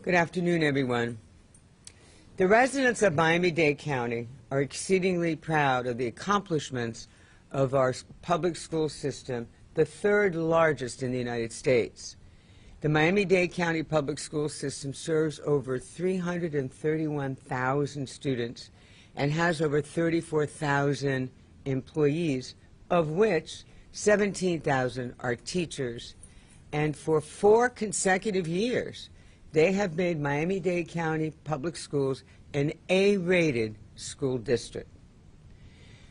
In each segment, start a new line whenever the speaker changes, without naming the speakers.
Good afternoon, everyone. The residents of Miami-Dade County are exceedingly proud of the accomplishments of our public school system, the third largest in the United States. The Miami-Dade County public school system serves over 331,000 students and has over 34,000 employees, of which 17,000 are teachers. And for 4 consecutive years, they have made Miami-Dade County Public Schools an A-rated school district.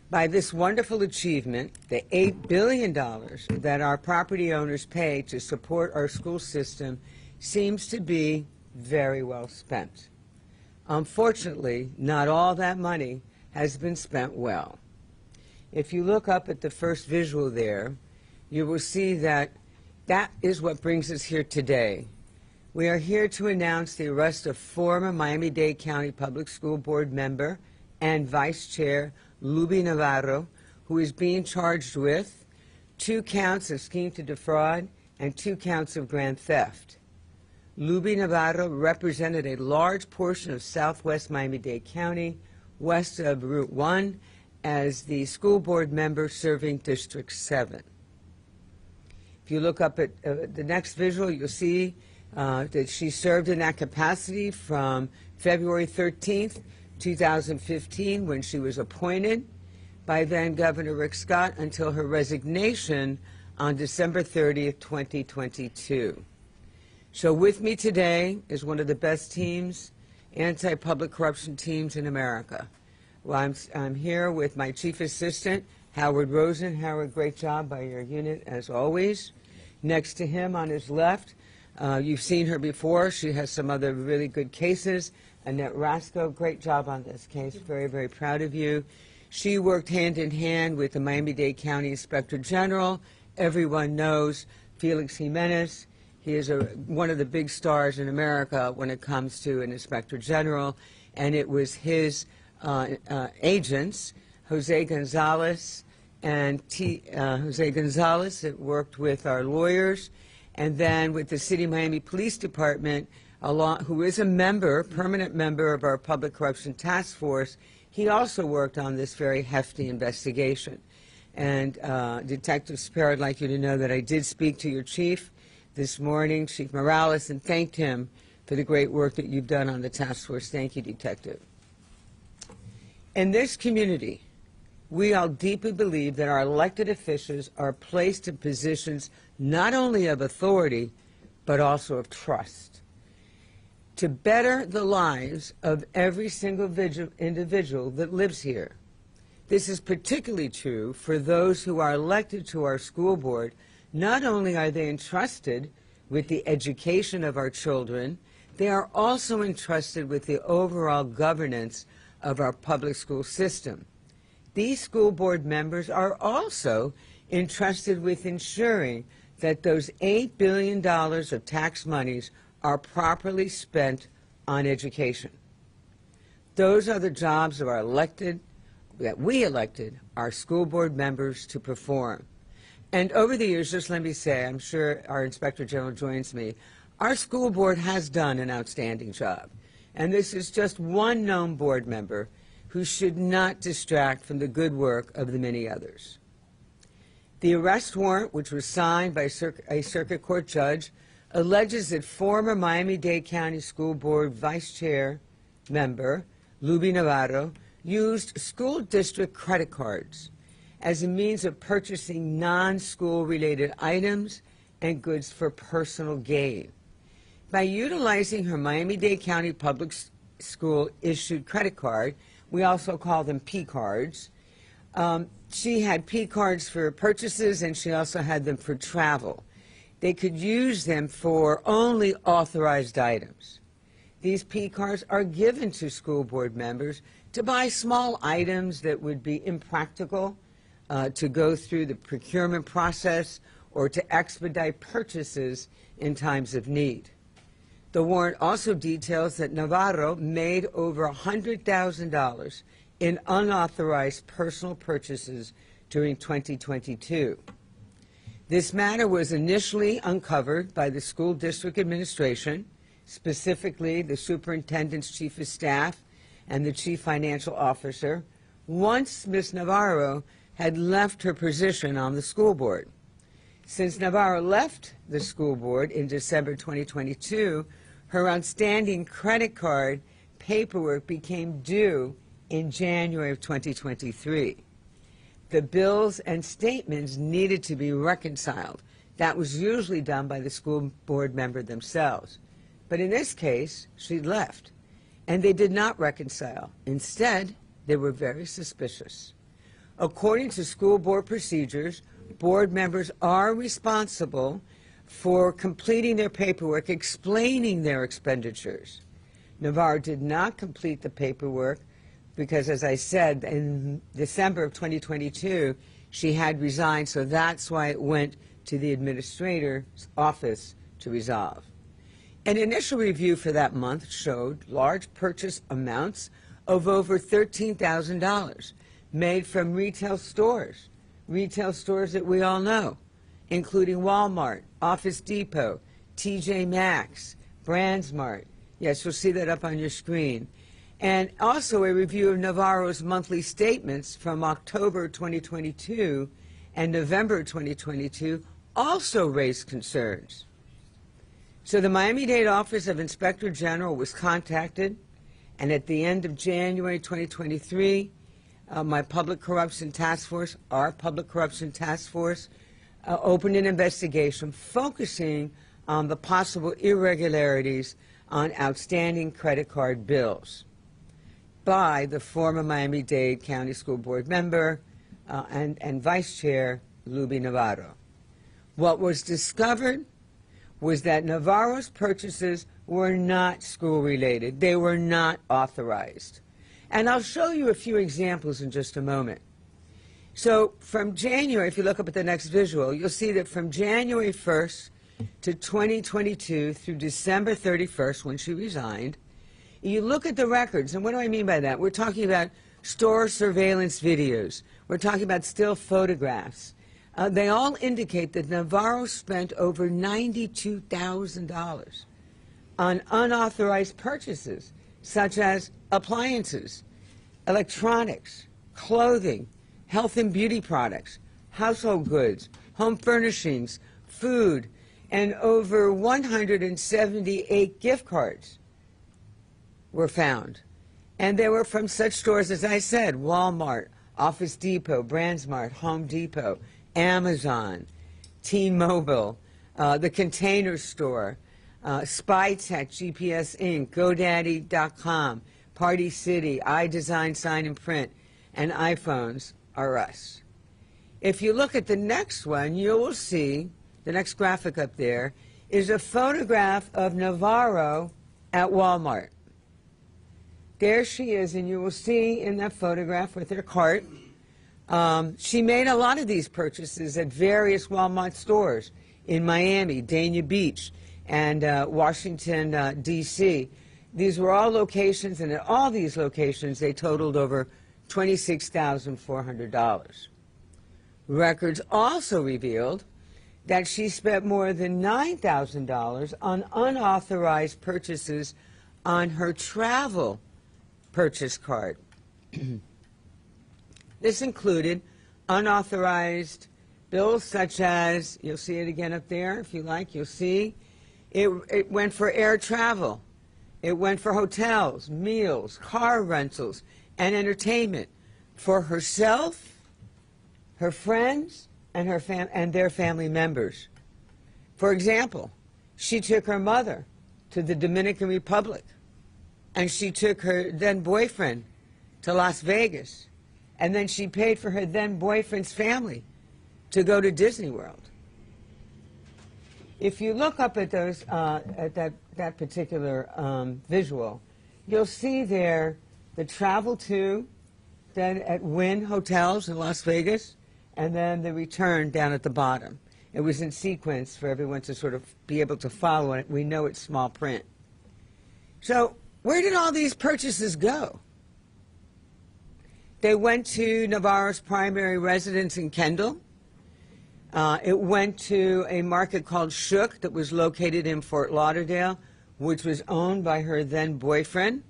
By this wonderful achievement, the $8 billion that our property owners pay to support our school system seems to be very well spent. Unfortunately, not all that money has been spent well. If you look up at the first visual there, you will see that that is what brings us here today. We are here to announce the arrest of former Miami-Dade County Public School Board member and Vice Chair Lubby Navarro, who is being charged with 2 counts of scheme to defraud and 2 counts of grand theft. Lubby Navarro represented a large portion of southwest Miami-Dade County, west of Route 1, as the school board member serving District 7. If you look up at the next visual, you'll see that she served in that capacity from February 13th, 2015, when she was appointed by then Governor Rick Scott, until her resignation on December 30th, 2022. So with me today is one of the best teams, anti-public corruption teams in America. Well, I'm here with my chief assistant, Howard Rosen. Howard, great job by your unit, as always. Next to him on his left, you've seen her before. She has some other really good cases. Annette Rasco, great job on this case. Very, very proud of you. She worked hand in hand with the Miami-Dade County Inspector General. Everyone knows Felix Jimenez. He is one of the big stars in America when it comes to an Inspector General. And it was his agents, Jose Gonzalez and Jose Gonzalez, that worked with our lawyers, and then with the City of Miami Police Department, who is a member, permanent member of our Public Corruption Task Force. He also worked on this very hefty investigation. And Detective Spare, I'd like you to know that I did speak to your chief this morning, Chief Morales, and thanked him for the great work that you've done on the task force. Thank you, Detective. In this community, we all deeply believe that our elected officials are placed in positions not only of authority, but also of trust, to better the lives of every single individual that lives here. This is particularly true for those who are elected to our school board. Not only are they entrusted with the education of our children, they are also entrusted with the overall governance of our public school system. These school board members are also entrusted with ensuring that those $8 billion of tax monies are properly spent on education. Those are the jobs of our that we elected our school board members to perform. And over the years, just let me say, I'm sure our Inspector General joins me, our school board has done an outstanding job. And this is just one known board member who should not distract from the good work of the many others. The arrest warrant, which was signed by a circuit court judge, alleges that former Miami-Dade County School Board Vice Chair member Lubby Navarro used school district credit cards as a means of purchasing non-school related items and goods for personal gain. By utilizing her Miami-Dade County Public School issued credit card, we also call them P cards. She had P cards for purchases, and she also had them for travel. They could use them for only authorized items. These P cards are given to school board members to buy small items that would be impractical to go through the procurement process or to expedite purchases in times of need. The warrant also details that Navarro made over $100,000 in unauthorized personal purchases during 2022. This matter was initially uncovered by the school district administration, specifically the superintendent's chief of staff and the chief financial officer, once Ms. Navarro had left her position on the school board. Since Navarro left the school board in December 2022, her outstanding credit card paperwork became due in January of 2023. The bills and statements needed to be reconciled. That was usually done by the school board member themselves. But in this case, she left, and they did not reconcile. Instead, they were very suspicious. According to school board procedures, board members are responsible for completing their paperwork, explaining their expenditures. Navarro did not complete the paperwork because, as I said, in December of 2022, she had resigned, so that's why it went to the administrator's office to resolve. An initial review for that month showed large purchase amounts of over $13,000 made from retail stores that we all know, including Walmart, Office Depot, TJ Maxx, BrandsMart. Yes, you'll see that up on your screen. And also a review of Navarro's monthly statements from October 2022 and November 2022 also raised concerns. So the Miami-Dade Office of Inspector General was contacted, and at the end of January 2023, my Public Corruption Task Force, our Public Corruption Task Force, opened an investigation focusing on the possible irregularities on outstanding credit card bills by the former Miami-Dade County School Board member and Vice Chair Lubby Navarro. What was discovered was that Navarro's purchases were not school-related. They were not authorized. And I'll show you a few examples in just a moment. So from January, if you look up at the next visual, you'll see that from January 1st to 2022 through December 31st, when she resigned, you look at the records, and what do I mean by that? We're talking about store surveillance videos. We're talking about still photographs. They all indicate that Navarro spent over $92,000 on unauthorized purchases, such as appliances, electronics, clothing, health and beauty products, household goods, home furnishings, food, and over 178 gift cards were found. And they were from such stores as I said: Walmart, Office Depot, BrandsMart, Home Depot, Amazon, T-Mobile, the Container Store, SpyTech, GPS Inc., GoDaddy.com, Party City, iDesign Sign and Print, and iPhones R Us. If you look at the next one, you will see, the next graphic up there, is a photograph of Navarro at Walmart. There she is, and you will see in that photograph with her cart. She made a lot of these purchases at various Walmart stores in Miami, Dania Beach, and Washington, D.C. These were all locations, and at all these locations, they totaled over $26,400. Records also revealed that she spent more than $9,000 on unauthorized purchases on her travel purchase card. This included unauthorized bills such as, you'll see it again up there if you like, you'll see, it went for air travel, it went for hotels, meals, car rentals, and entertainment for herself, her friends, and their family members. For example, she took her mother to the Dominican Republic, and she took her then-boyfriend to Las Vegas, and then she paid for her then-boyfriend's family to go to Disney World. If you look up at those, at that particular visual, you'll see there the travel to, then at Wynn Hotels in Las Vegas, and then the return down at the bottom. It was in sequence for everyone to sort of be able to follow it. We know it's small print. So where did all these purchases go? They went to Navarro's primary residence in Kendall. It went to a market called Shook that was located in Fort Lauderdale, which was owned by her then boyfriend,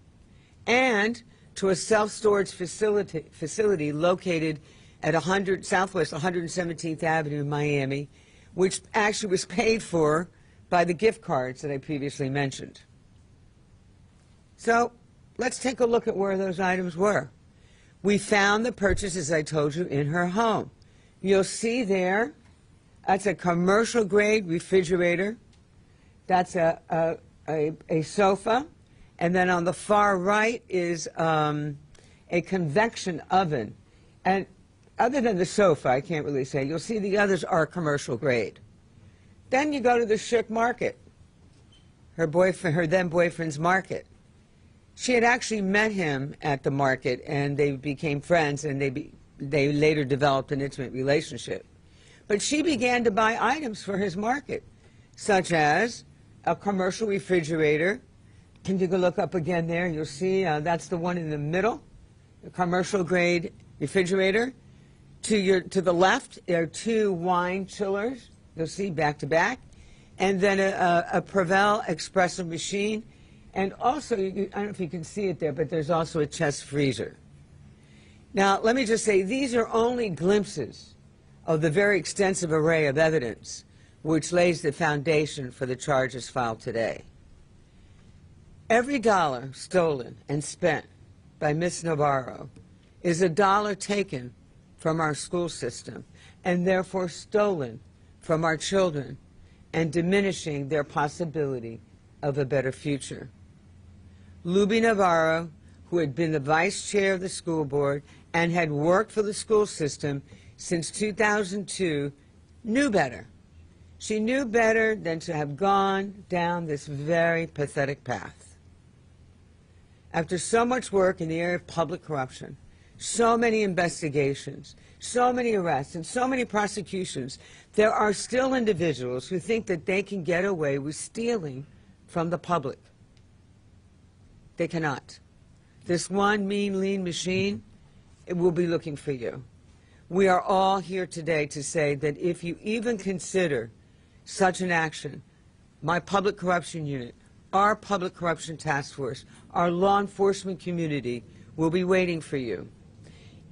and to a self-storage facility located at Southwest 117th Avenue in Miami, which actually was paid for by the gift cards that I previously mentioned. So let's take a look at where those items were. We found the purchase, as I told you, in her home. You'll see there, that's a commercial-grade refrigerator. That's a sofa. And then on the far right is a convection oven. And other than the sofa, I can't really say, you'll see the others are commercial-grade. Then you go to the Shook Market, her then boyfriend's market. She had actually met him at the market, and they became friends, and they later developed an intimate relationship. But she began to buy items for his market, such as a commercial refrigerator. And you can look up again there, you'll see that's the one in the middle, a commercial-grade refrigerator. To the left, there are two wine chillers, you'll see back to back, and then a Prevel espresso machine. And also, I don't know if you can see it there, but there's also a chest freezer. Now, let me just say, these are only glimpses of the very extensive array of evidence which lays the foundation for the charges filed today. Every dollar stolen and spent by Ms. Navarro is a dollar taken from our school system and therefore stolen from our children and diminishing their possibility of a better future. Lubby Navarro, who had been the vice chair of the school board and had worked for the school system since 2002, knew better. She knew better than to have gone down this very pathetic path. After so much work in the area of public corruption, so many investigations, so many arrests, and so many prosecutions, there are still individuals who think that they can get away with stealing from the public. They cannot. This one mean, lean machine, it will be looking for you. We are all here today to say that if you even consider such an action, my public corruption unit, our public corruption task force, our law enforcement community will be waiting for you.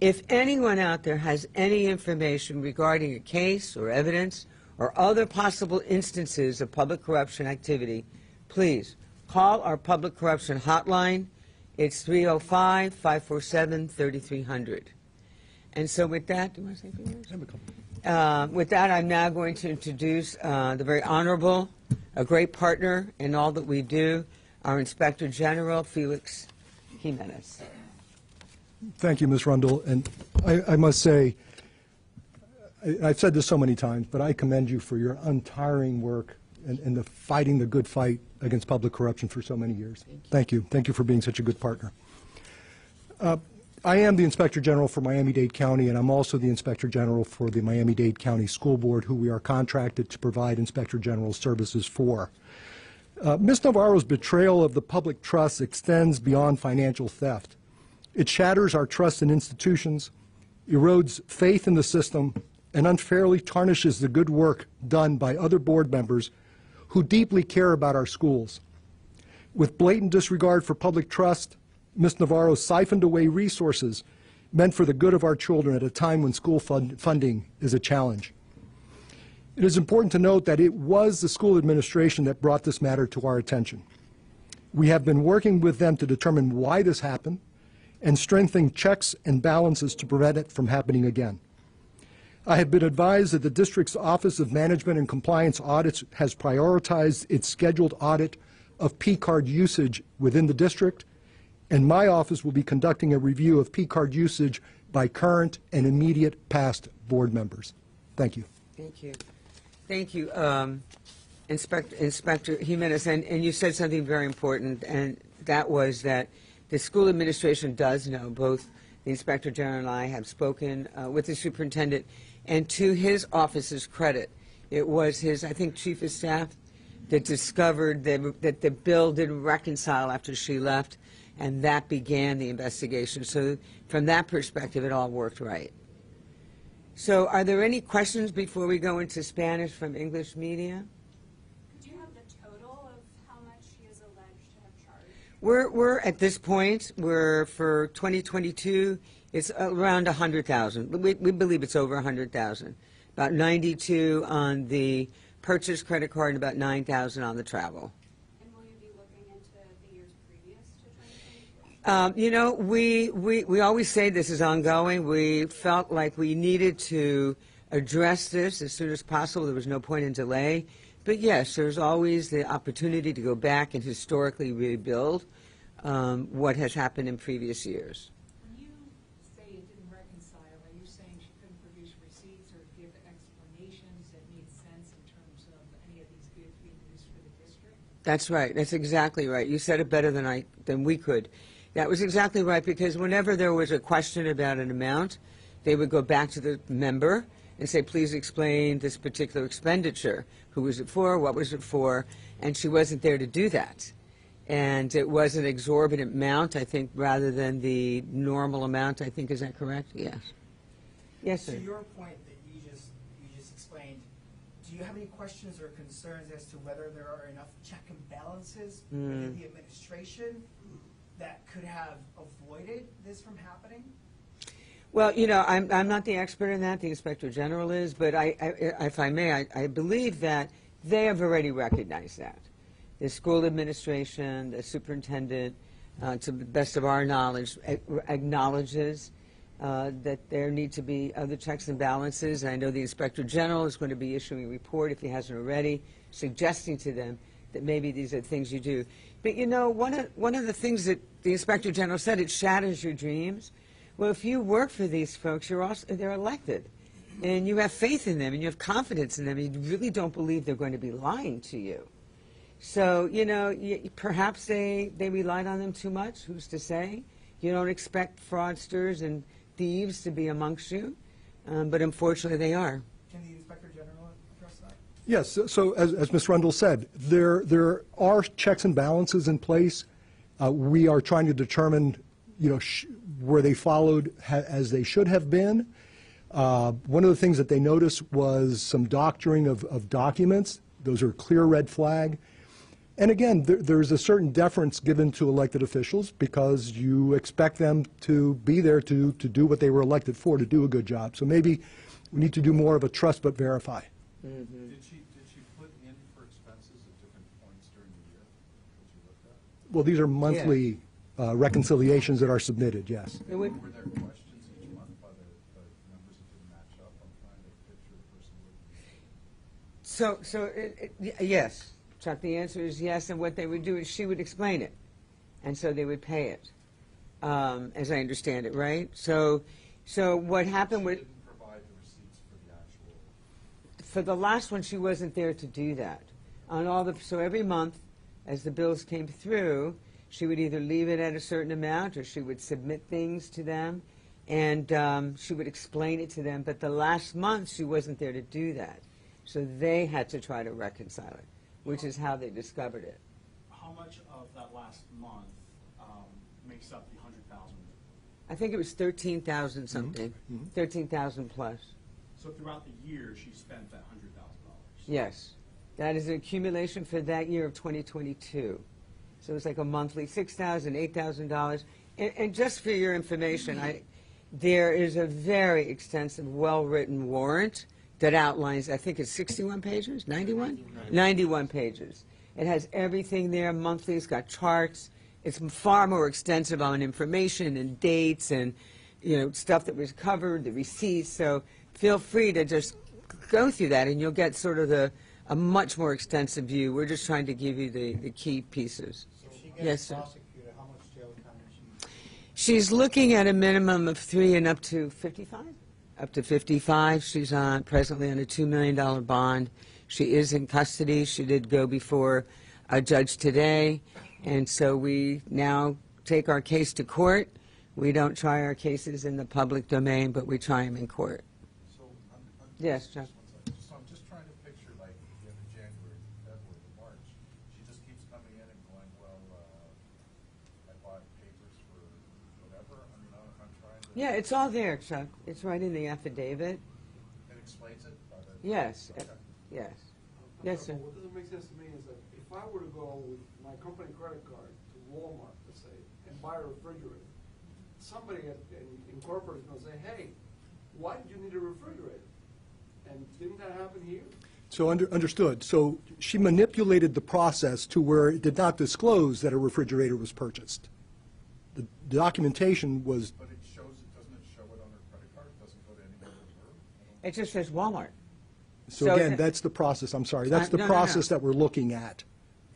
If anyone out there has any information regarding a case or evidence or other possible instances of public corruption activity, please call our public corruption hotline. It's 305-547-3300. And so with that, do you want to say a few words? With that, I'm now going to introduce the very honorable, a great partner in all that we do, our Inspector General, Felix Jimenez.
Thank you, Ms. Rundle. And I must say, I've said this so many times, but I commend you for your untiring work and the fighting the good fight against public corruption for so many years. Thank you. Thank you for being such a good partner. I am the Inspector General for Miami-Dade County, and I'm also the Inspector General for the Miami-Dade County School Board, who we are contracted to provide Inspector General services for. Ms. Navarro's betrayal of the public trust extends beyond financial theft. It shatters our trust in institutions, erodes faith in the system, and unfairly tarnishes the good work done by other board members who deeply care about our schools. With blatant disregard for public trust, Ms. Navarro siphoned away resources meant for the good of our children at a time when school funding is a challenge. It is important to note that it was the school administration that brought this matter to our attention. We have been working with them to determine why this happened and strengthening checks and balances to prevent it from happening again. I have been advised that the district's Office of Management and Compliance Audits has prioritized its scheduled audit of P-card usage within the district, and my office will be conducting a review of P-card usage by current and immediate past board members. Thank you.
Thank you. Thank you, Inspector Jimenez. And you said something very important, and that was that the school administration does know. Both the Inspector General and I have spoken with the superintendent, and to his office's credit, it was his, I think, chief of staff that discovered that the bill didn't reconcile after she left, and that began the investigation. So from that perspective, it all worked right. So are there any questions before we go into Spanish from English media?
Could you have the total of how much she is
We're at this point, we're for 2022, it's around 100,000. We believe it's over 100,000. About 92 on the purchase credit card and about 9,000 on the travel.
And will you be looking into the years previous to 2024?
You know, we always say this is ongoing. We felt like we needed to address this as soon as possible. There was no point in delay. But yes, there's always the opportunity to go back and historically rebuild what has happened in previous years.
When you say it didn't reconcile, are you saying she couldn't produce receipts or give explanations that made sense in terms of any of these goods being used for the district?
That's right. That's exactly right. You said it better than we could. That was exactly right, because whenever there was a question about an amount, they would go back to the member and say, please explain this particular expenditure. Who was it for? What was it for? And she wasn't there to do that. And it was an exorbitant amount, I think, rather than the normal amount, I think. Is that correct? Yes. Yes, sir.
To your point that you just explained, do you have any questions or concerns as to whether there are enough check and balances within the administration that could have avoided this from happening?
Well, you know, I'm not the expert in that. The Inspector General is, but if I may, I believe that they have already recognized that. The school administration, the superintendent, to the best of our knowledge, acknowledges that there need to be other checks and balances. And I know the Inspector General is going to be issuing a report, if he hasn't already, suggesting to them that maybe these are things you do. But, you know, one of the things that the Inspector General said, it shatters your dreams. Well, if you work for these folks, they're elected, and you have faith in them, and you have confidence in them, and you really don't believe they're going to be lying to you. So, you know, perhaps they relied on them too much. Who's to say? You don't expect fraudsters and thieves to be amongst you, but unfortunately they are.
Can the Inspector General address that?
Yes, so as Ms. Rundle said, there are checks and balances in place. We are trying to determine, you know, where they followed as they should have been. One of the things that they noticed was some doctoring of documents. Those are a clear red flag. And again, there's a certain deference given to elected officials because you expect them to be there to do what they were elected for, to do a good job. So maybe we need to do more of a trust but verify.
Did she put in for expenses at different points during the year that you looked at?
Well, these are monthly reconciliations that are submitted, yes.
It would,
Were there questions each month by the numbers that didn't match up? I'm trying to picture the person looking.
yes, Chuck, the answer is yes, and what they would do is she would explain it, and so they would pay it, as I understand it, right? So what happened with...
She didn't provide the receipts for the actual...
For the last one, she wasn't there to do that. So every month, as the bills came through, she would either leave it at a certain amount or she would submit things to them, and she would explain it to them. But the last month, she wasn't there to do that. So they had to try to reconcile it, which is how they discovered it.
How much of that last month makes up the 100,000?
I think it was 13,000 something, 13,000 plus.
So throughout the year, she spent that $100,000.
Yes. That is an accumulation for that year of 2022. So it's like a monthly $6,000, $8,000. And just for your information, there is a very extensive, well-written warrant that outlines, I think it's 61 pages, 91? 91 pages. It has everything there monthly. It's got charts. It's far more extensive on information and dates and, you know, stuff that was covered, the receipts. So feel free to just go through that, and you'll get sort of a much more extensive view. We're just trying to give you the key pieces.
If she
Yes,
gets
sir.
prosecuted, how much jail time is she?
She's looking at a minimum of 3 and up to 55. Up to 55. She's presently on a $2 million bond. She is in custody. She did go before a judge today, and so we now take our case to court. We don't try our cases in the public domain, but we try them in court.
So
Yes, Chuck.
So I'm just trying to picture, like, the end of January, February, March. She just keeps coming in and going, well, I bought papers for whatever. I mean, I'm trying to...
Yeah, it's all there, Chuck. It's right in the affidavit.
It explains it?
Yes.
Okay.
Yes. Yes, sir.
What doesn't make sense to me is that if I were to go with my company credit card to Walmart, let's say, and buy a refrigerator, somebody in corporate is going to say, hey, why did you need a refrigerator? And didn't that happen here?
So understood. So she manipulated the process to where it did not disclose that a refrigerator was purchased. The documentation was,
But it shows, doesn't it show it on her credit card? It doesn't go to any other firm?
It just says Walmart.
so
So
again,
it-
that's the process, I'm sorry, that's the
no, no,
process
no.
that we're looking at,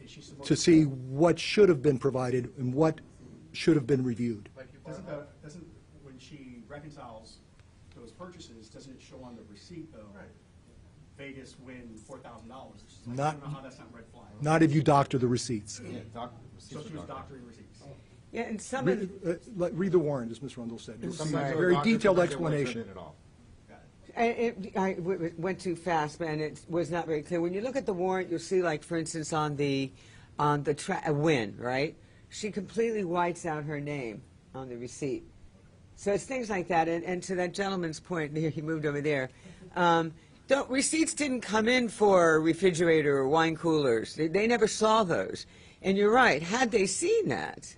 Is she supposed
to see what should have been provided and what should have been reviewed.
Like you buy
Doesn't, when she reconciles those purchases, doesn't it show on the receipt, though?
Right.
Vegas win $4,000. I
Not-
don't know how that's not red flag.
Not if you doctor the receipts.
So she was doctoring receipts.
Yeah, and some of,
Read the warrant, as Ms. Rundle said. It's a
Sometimes
very
doctors
detailed
sometimes they won't fit
explanation.
in at all.
went too fast, and it was not very clear. When you look at the warrant, you'll see, like, for instance, on the win, right? She completely whites out her name on the receipt. So it's things like that. And to that gentleman's point, he moved over there. Receipts didn't come in for refrigerator or wine coolers. They never saw those. And you're right. Had they seen that,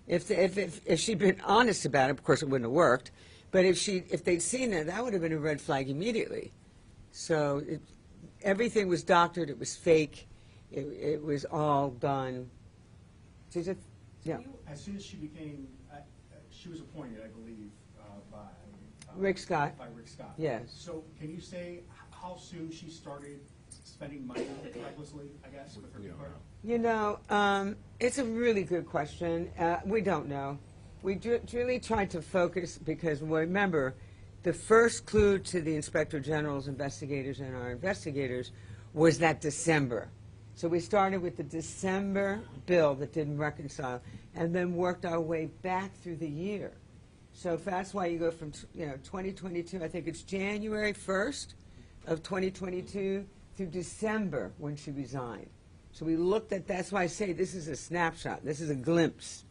if she'd been honest about it, of course it wouldn't have worked. But if they'd seen it, that would have been a red flag immediately. So everything was doctored. It was fake. It was all done. Yeah.
As soon as she became, she was appointed, I believe, by
Rick Scott.
By Rick Scott.
Yes.
So can you say how soon she started spending money recklessly, I guess, with her
We don't
card?
know.
You know, it's a really good question. We don't know. We really tried to focus because, remember, the first clue to the Inspector General's investigators and our investigators was that December. So we started with the December bill that didn't reconcile and then worked our way back through the year. So that's why you go from 2022, I think it's January 1st of 2022 through December when she resigned. So we looked at, that's why I say this is a snapshot. This is a glimpse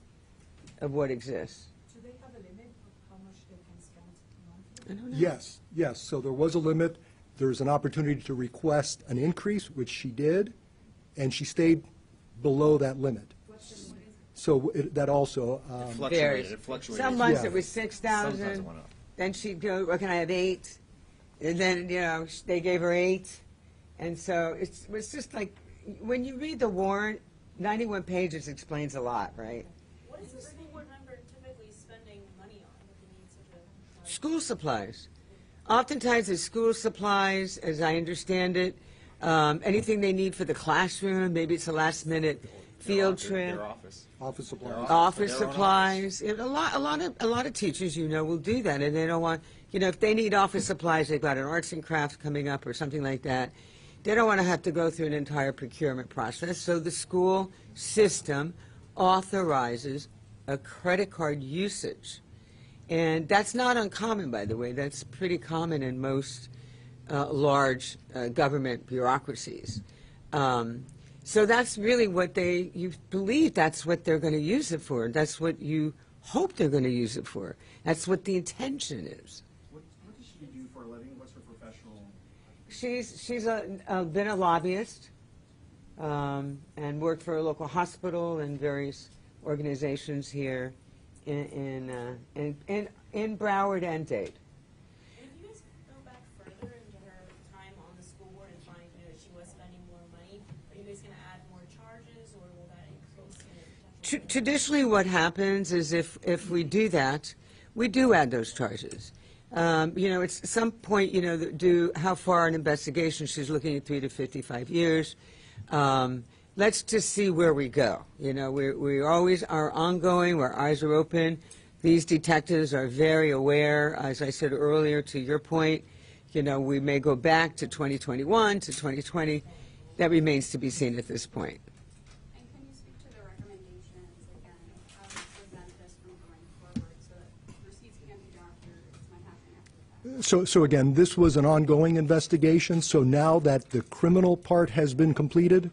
of what exists.
Do they have a limit of how much they can spend monthly?
I don't know.
Yes. So there was a limit. There's an opportunity to request an increase, which she did, and she stayed below that limit. So that also,
Varies.
It fluctuated.
Some months
Yeah.
it was
Sometimes
6,000.
it went up.
Then she'd go, "Well, can I have 8?" And then, they gave her 8. And so it was just like, when you read the warrant, 91 pages explains a lot, right?
What is the school board member typically spending money on if they need such a?
School supplies. Oftentimes it's school supplies, as I understand it. Anything they need for the classroom, maybe it's a last-minute field trip.
Their office.
office supplies.
Office
Their own
supplies. A lot of teachers, will do that, and they don't want, if they need office supplies, they've got an arts and crafts coming up or something like that. They don't want to have to go through an entire procurement process. So the school system authorizes a credit card usage, and that's not uncommon, by the way. That's pretty common in most large government bureaucracies. So that's really what you believe that's what they're going to use it for. That's what you hope they're going to use it for. That's what the intention is.
What does she do for a living? What's her professional?
She's been a lobbyist and worked for a local hospital and various organizations here in Broward and Dade.
And if you guys go back further into her time on the school board and find that she was spending more money, are you guys going to add more charges, or will that increase in potential?
Traditionally, what happens is if we do that, we do add those charges. It's some point, how far an investigation. She's looking at 3 to 55 years. Let's just see where we go. We always are ongoing. Our eyes are open. These detectives are very aware. As I said earlier, to your point, we may go back to 2021 to 2020. That remains to be seen at this point.
And can you speak to the recommendations again, how to prevent this from going forward so that receipts can be doctored, this might happen after the fact?
So again, this was an ongoing investigation, so now that the criminal part has been completed,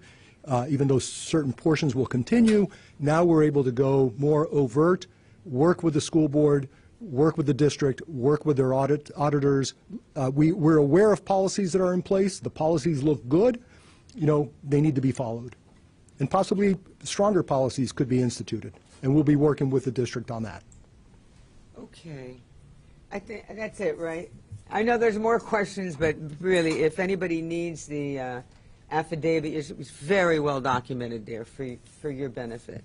even though certain portions will continue, now we're able to go more overt, work with the school board, work with the district, work with their auditors. We're aware of policies that are in place. The policies look good. They need to be followed. And possibly stronger policies could be instituted, and we'll be working with the district on that.
Okay. I think that's it, right? I know there's more questions, but really, if anybody needs the affidavit, it was very well documented there for your benefit.